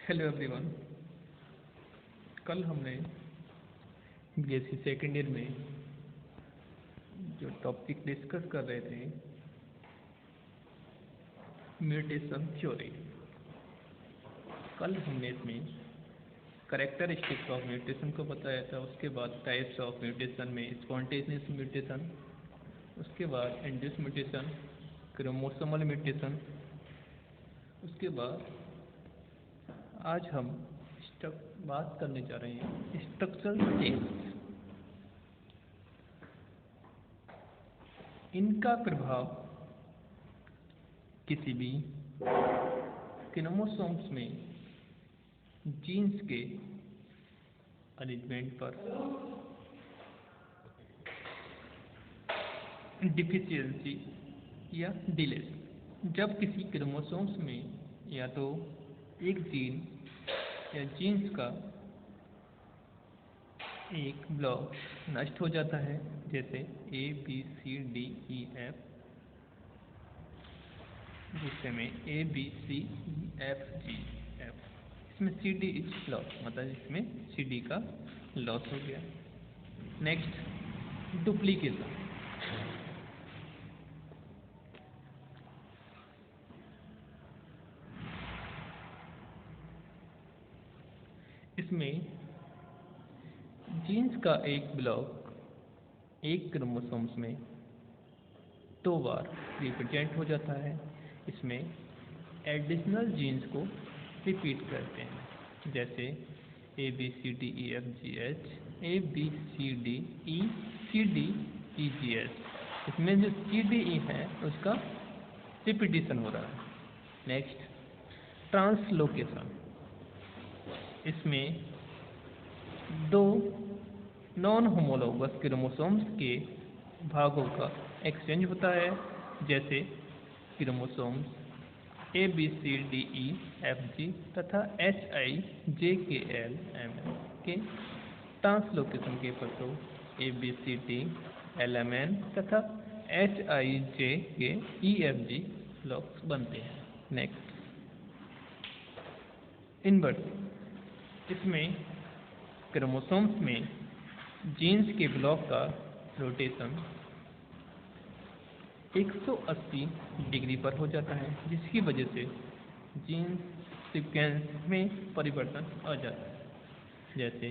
Hello everyone. कल हमने BSc second year में जो टॉपिक डिस्कस कर रहे थे म्यूटेशन थ्योरी, कल हमने इसमें कैरेक्टरिस्टिक्स ऑफ म्यूटेशन को बताया था। उसके बाद टाइप्स ऑफ म्यूटेशन में स्पॉन्टेनियस म्यूटेशन, उसके बाद इंड्यूस म्यूटेशन, क्रोमोसोमल म्यूटेशन। उसके बाद आज हम बात करने जा रहे हैं स्ट्रक्चरल चेंज। इनका प्रभाव किसी भी क्रोमोसोम्स में जीन्स के अरेंजमेंट पर डिफिशियंसी या डिले। जब किसी क्रोमोसोम्स में या तो एक जीन या जीन्स का एक ब्लॉक नष्ट हो जाता है, जैसे A B C D E F, जिससे में A B C E F G F, इसमें सी डी इज लॉस, मतलब इसमें सी डी का लॉस हो गया। Next duplication. इसमें जीन्स का एक ब्लॉक एक क्रोमोसोम्स में 2 बार रिप्रेजेंट हो जाता है। इसमें एडिशनल जीन्स को रिपीट करते हैं, जैसे A B C D E F G H, A B C D E C D E G H. इसमें जो सी डी ई है उसका रिपीटिशन हो रहा है। Next translocation. इसमें 2 नॉन होमोलोगस क्रोमोसोम्स के भागों का एक्सचेंज होता है, जैसे chromosomes A B C D E F G तथा H I J K L M N के ट्रांसलोकेशन के फलस्वरूप A B C D L M N तथा H I J K E F G blocks बनते हैं। Next inverse. इसमें chromosomes में genes के ब्लॉक का रोटेशन 180 डिग्री पर हो जाता है, जिसकी वजह से जीन्स सीक्वेंस में परिवर्तन आ जाता है, जैसे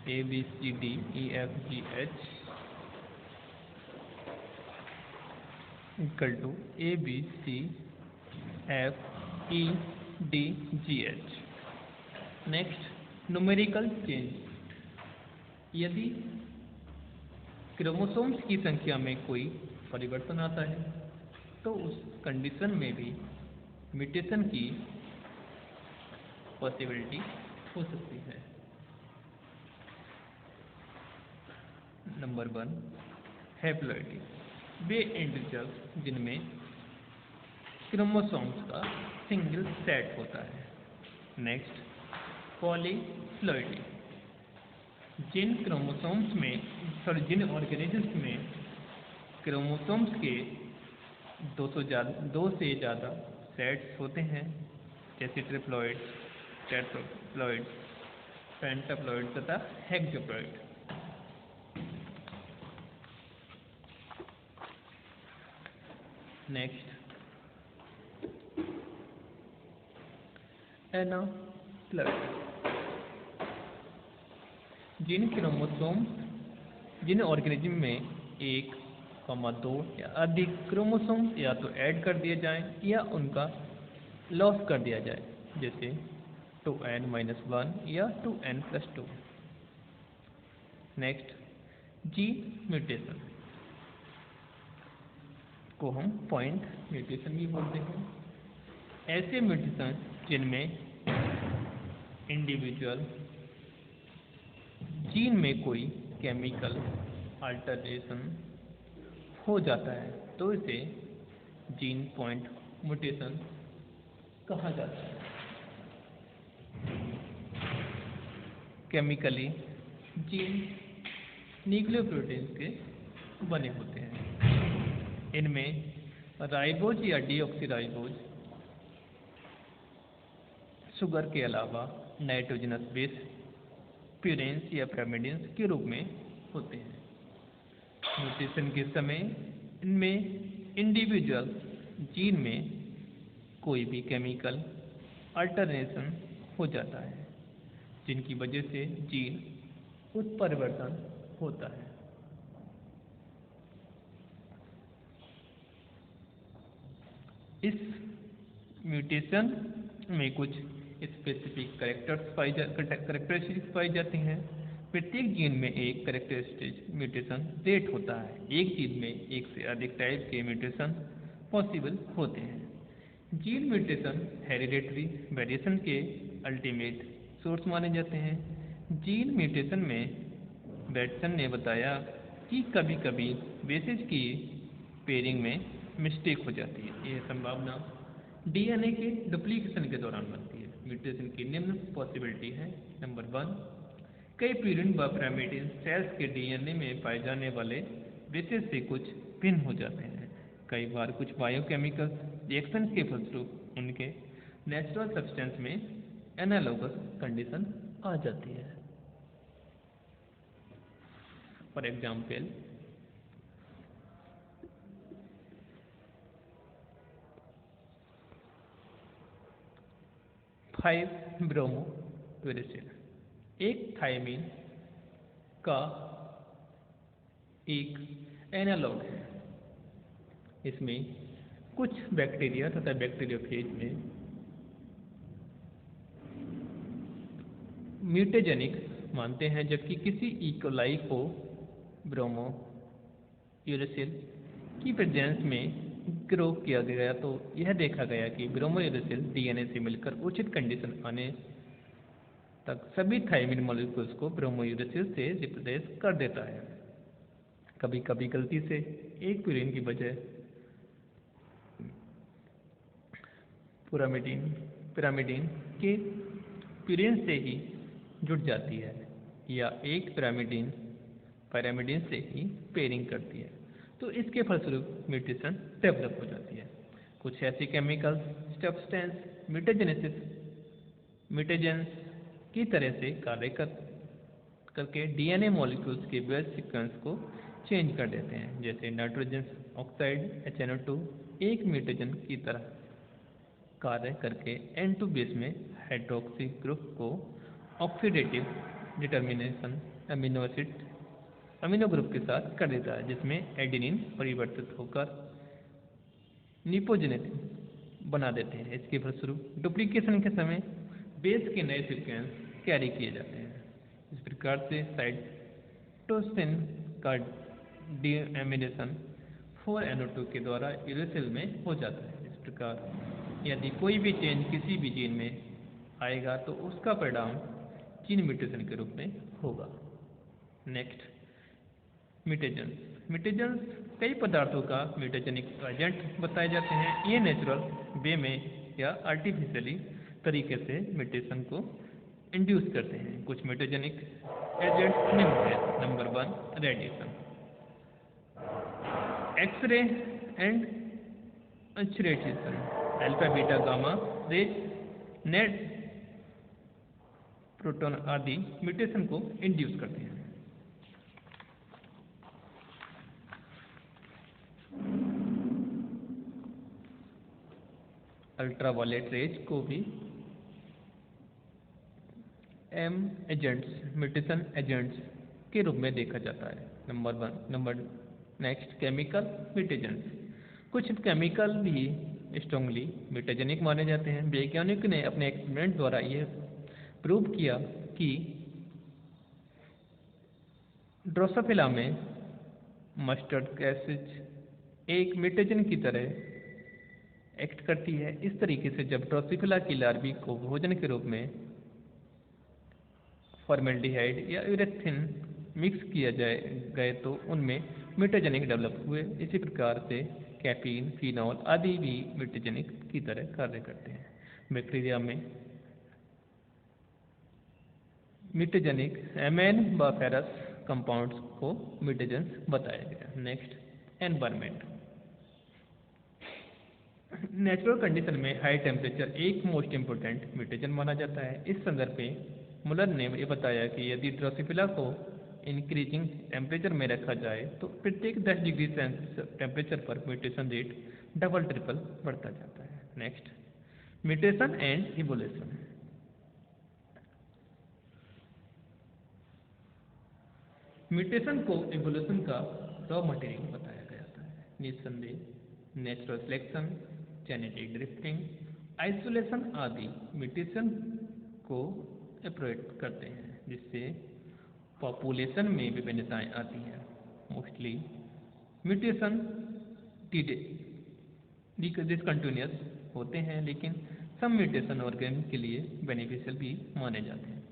A B C D E F G H equal to A B C F E D G H. Next numerical change. यदि क्रोमोसोम्स की संख्या में कोई परिवर्तन आता है तो उस कंडीशन में भी म्यूटेशन की पॉसिबिलिटी हो सकती है। Number 1 haploidy. वे इंडिविजुअल्स जिनमें क्रोमोसोम्स का सिंगल सेट होता है। Next polyploidy. जिन ऑर्गेनिजम्स में क्रोमोसोम्स के 2 से ज़्यादा सेट्स होते हैं, जैसे ट्रिप्लॉइड, टेट्राप्लॉइड, पेंटाप्लॉइड तथा हेक्साप्लॉइड। नेक्स्ट एनाप्लॉइड। जिन ऑर्गेनिज्म में 1, 2 या अधिक क्रोमोसोम या तो ऐड कर दिए जाएं या उनका लॉस कर दिया जाए, जैसे 2n-1 या 2n+2। नेक्स्ट जीन म्यूटेशन को हम पॉइंट म्यूटेशन भी बोलते हैं। ऐसे म्यूटेशन जिनमें इंडिविजुअल जीन में कोई केमिकल अल्टरेशन हो जाता है तो इसे जीन पॉइंट म्यूटेशन कहा जाता है। केमिकली जीन न्यूक्लियोप्रोटीन्स के बने होते हैं। इनमें राइबोज या डीऑक्सीराइबोज शुगर के अलावा नाइट्रोजनस बेस प्यूरेंस या पिरामिडिन्स के रूप में होते हैं। म्यूटेशन के समय इनमें इंडिविजुअल जीन में कोई भी केमिकल अल्टरनेशन हो जाता है, जिनकी वजह से जीन उत्परिवर्तन होता है। इस म्यूटेशन में कुछ स्पेसिफिक कैरेक्टरिस्टिक्स पाई जाती हैं। प्रत्येक जीन में एक कैरेक्टरिस्टिक म्यूटेशन रेट होता है। एक जीन में एक से अधिक टाइप के म्यूटेशन पॉसिबल होते हैं। जीन म्यूटेशन हेरिडेटरी वेरिएशन के अल्टीमेट सोर्स माने जाते हैं। जीन म्यूटेशन में बैटसन ने बताया कि कभी कभी बेसिस की पेयरिंग में मिस्टेक हो जाती है। यह संभावना डीएनए के डुप्लीकेशन के दौरान बनती है। म्यूटेशन की निम्न पॉसिबिलिटी है। नंबर 1, कई प्यूरिन व पिरामिडिन सेल्स के डीएनए में पाए जाने वाले बेसिस से कुछ भिन्न हो जाते हैं। कई बार कुछ बायोकेमिकल रिएक्शन के फलस्वरूप उनके नेचुरल सब्सटेंस में एनालॉगस कंडीशन आ जाती है। फॉर एग्जाम्पल, ब्रोमो यूरेसिल एक थायमीन का एक एनालॉग है। इसमें कुछ बैक्टीरिया तथा बैक्टीरियोफेज में म्यूटेजेनिक मानते हैं, जबकि किसी इकोलाई को ब्रोमो यूरेसिल की प्रेजेंस में ग्रो किया गया तो यह देखा गया कि ब्रोमो यूरेसिल डीएनए से मिलकर उचित कंडीशन आने तक सभी थायमीन मॉलिक्यूल्स को ब्रोमो यूरेसिल से रिप्लेस कर देता है। कभी कभी गलती से एक प्यूरिन की बजाय पिरामिडिन के प्यूरिन से ही जुड़ जाती है, या एक पिरामिडिन से ही पेयरिंग करती है, तो इसके फलस्वरूप म्यूटेशन डेवलप हो जाती है। कुछ ऐसी केमिकल सब्सटेंस म्यूटेजेंस की तरह से कार्य करके डीएनए मॉलिक्यूल्स के बेस सीक्वेंस को चेंज कर देते हैं। जैसे नाइट्रोजन ऑक्साइड HNO2 एक म्यूटेजन की तरह कार्य करके N2 बेस में हाइड्रोक्सी ग्रुप को ऑक्सीडेटिव डिटर्मिनेशन अमीनो ग्रुप के साथ कर देता है, जिसमें एडेनिन परिवर्तित होकर निपोजिनेट बना देते हैं। इसके फलस्वरूप डुप्लीकेशन के समय बेस के नए सीक्वेंस कैरी किए जाते हैं। इस प्रकार से साइटोसिन का डीएमिनेशन 4NO2 के द्वारा यूरेसिल में हो जाता है। इस प्रकार यदि कोई भी चेंज किसी भी जीन में आएगा तो उसका परिणाम जीन म्यूटेशन के रूप में होगा। नेक्स्ट, म्यूटेजेंस कई पदार्थों का म्यूटेजेनिक एजेंट बताए जाते हैं। ये नेचुरल वे में या आर्टिफिशियली तरीके से म्यूटेशन को इंड्यूस करते हैं। कुछ म्यूटेजेनिक एजेंट्स निम्न हैं। नंबर 1, रेडिएशन, एक्सरे एंड अल्ट्रेशन, अल्फा बीटा गामा रेज, नेट प्रोटॉन आदि म्यूटेशन को इंड्यूस करते हैं। अल्ट्रावायलेट रेज को भी म्यूटेशन एजेंट्स के रूप में देखा जाता है। नेक्स्ट, केमिकल म्यूटेजेंट्स, कुछ केमिकल भी स्ट्रांगली म्यूटेजेनिक माने जाते हैं। वैज्ञानिक ने अपने एक्सपेरिमेंट द्वारा यह प्रूव किया कि ड्रोसोफिला में मस्टर्ड गैसेज एक म्यूटेजन की तरह एक्ट करती है। इस तरीके से जब ड्रोसोफिला की लार्वी को भोजन के रूप में फॉर्मेल्डिहाइड या यूरेथिन मिक्स किया गए तो उनमें म्यूटेजेनिक डेवलप हुए। इसी प्रकार से कैफीन, फिनॉल आदि भी म्यूटेजेनिक की तरह कार्य करते हैं। बैक्टीरिया में म्यूटेजेनिक एमएन व फेरस कंपाउंड्स को म्यूटेजेंस बताया गया। नेक्स्ट, एनवायरमेंट, नेचुरल कंडीशन में हाई टेम्परेचर एक मोस्ट इम्पोर्टेंट म्यूटेशन माना जाता है। इस संदर्भ में मुलर ने ये बताया कि यदि ड्रोसोफिला को इंक्रीजिंग टेम्परेचर में रखा जाए तो प्रत्येक 10 डिग्री टेम्परेचर पर म्यूटेशन रेट डबल ट्रिपल बढ़ता जाता है। Next, mutation and evolution. Mutation को इवोल्यूशन का रॉ मटेरियल बताया गया था। निस्संदेह natural selection, genetic drifting, isolation आदि म्यूटेशन को अप्रोच करते हैं, जिससे पॉपुलेशन में विभिन्नताएं आती हैं। मोस्टली म्यूटेशन डिसकंटिन्यूअस होते हैं, लेकिन सम म्यूटेशन ऑर्गेनिज्म के लिए बेनिफिशियल भी माने जाते हैं।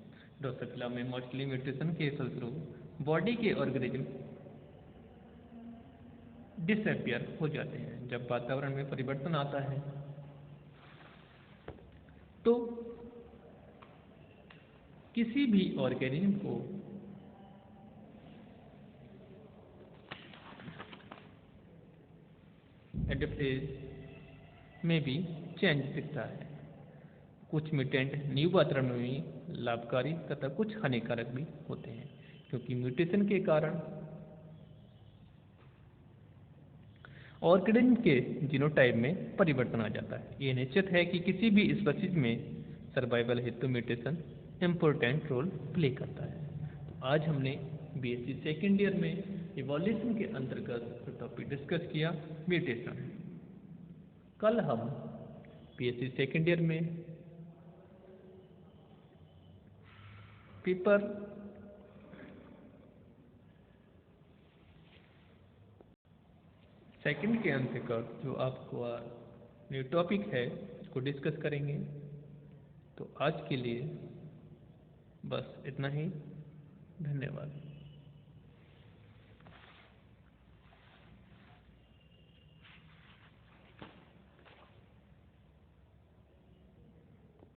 ड्रोसोफिला में मोस्टली म्यूटेशन के फलस्वरूप बॉडी के ऑर्गेनिज्म डिसअपियर हो जाते हैं। जब वातावरण में परिवर्तन आता है तो किसी भी ऑर्गेनिज्म को एडेप्टेज में भी चेंज दिखता है। कुछ म्यूटेंट न्यू वातावरण में भी लाभकारी तथा कुछ हानिकारक भी होते हैं, क्योंकि म्यूटेशन के कारण ऑर्गेनिज्म के जीनोटाइप में परिवर्तन आ जाता है। ये निश्चित है कि किसी भी स्पीशीज में सर्वाइवल हेतु म्यूटेशन इम्पोर्टेंट रोल प्ले करता है। तो आज हमने बीएससी सेकेंड ईयर में इवोल्यूशन के अंतर्गत टॉपिक डिस्कस किया, म्यूटेशन। कल हम बीएससी सेकेंड ईयर में पेपर सेकंड के अंतर्गत जो आपको न्यू टॉपिक है उसको डिस्कस करेंगे। तो आज के लिए बस इतना ही। धन्यवाद।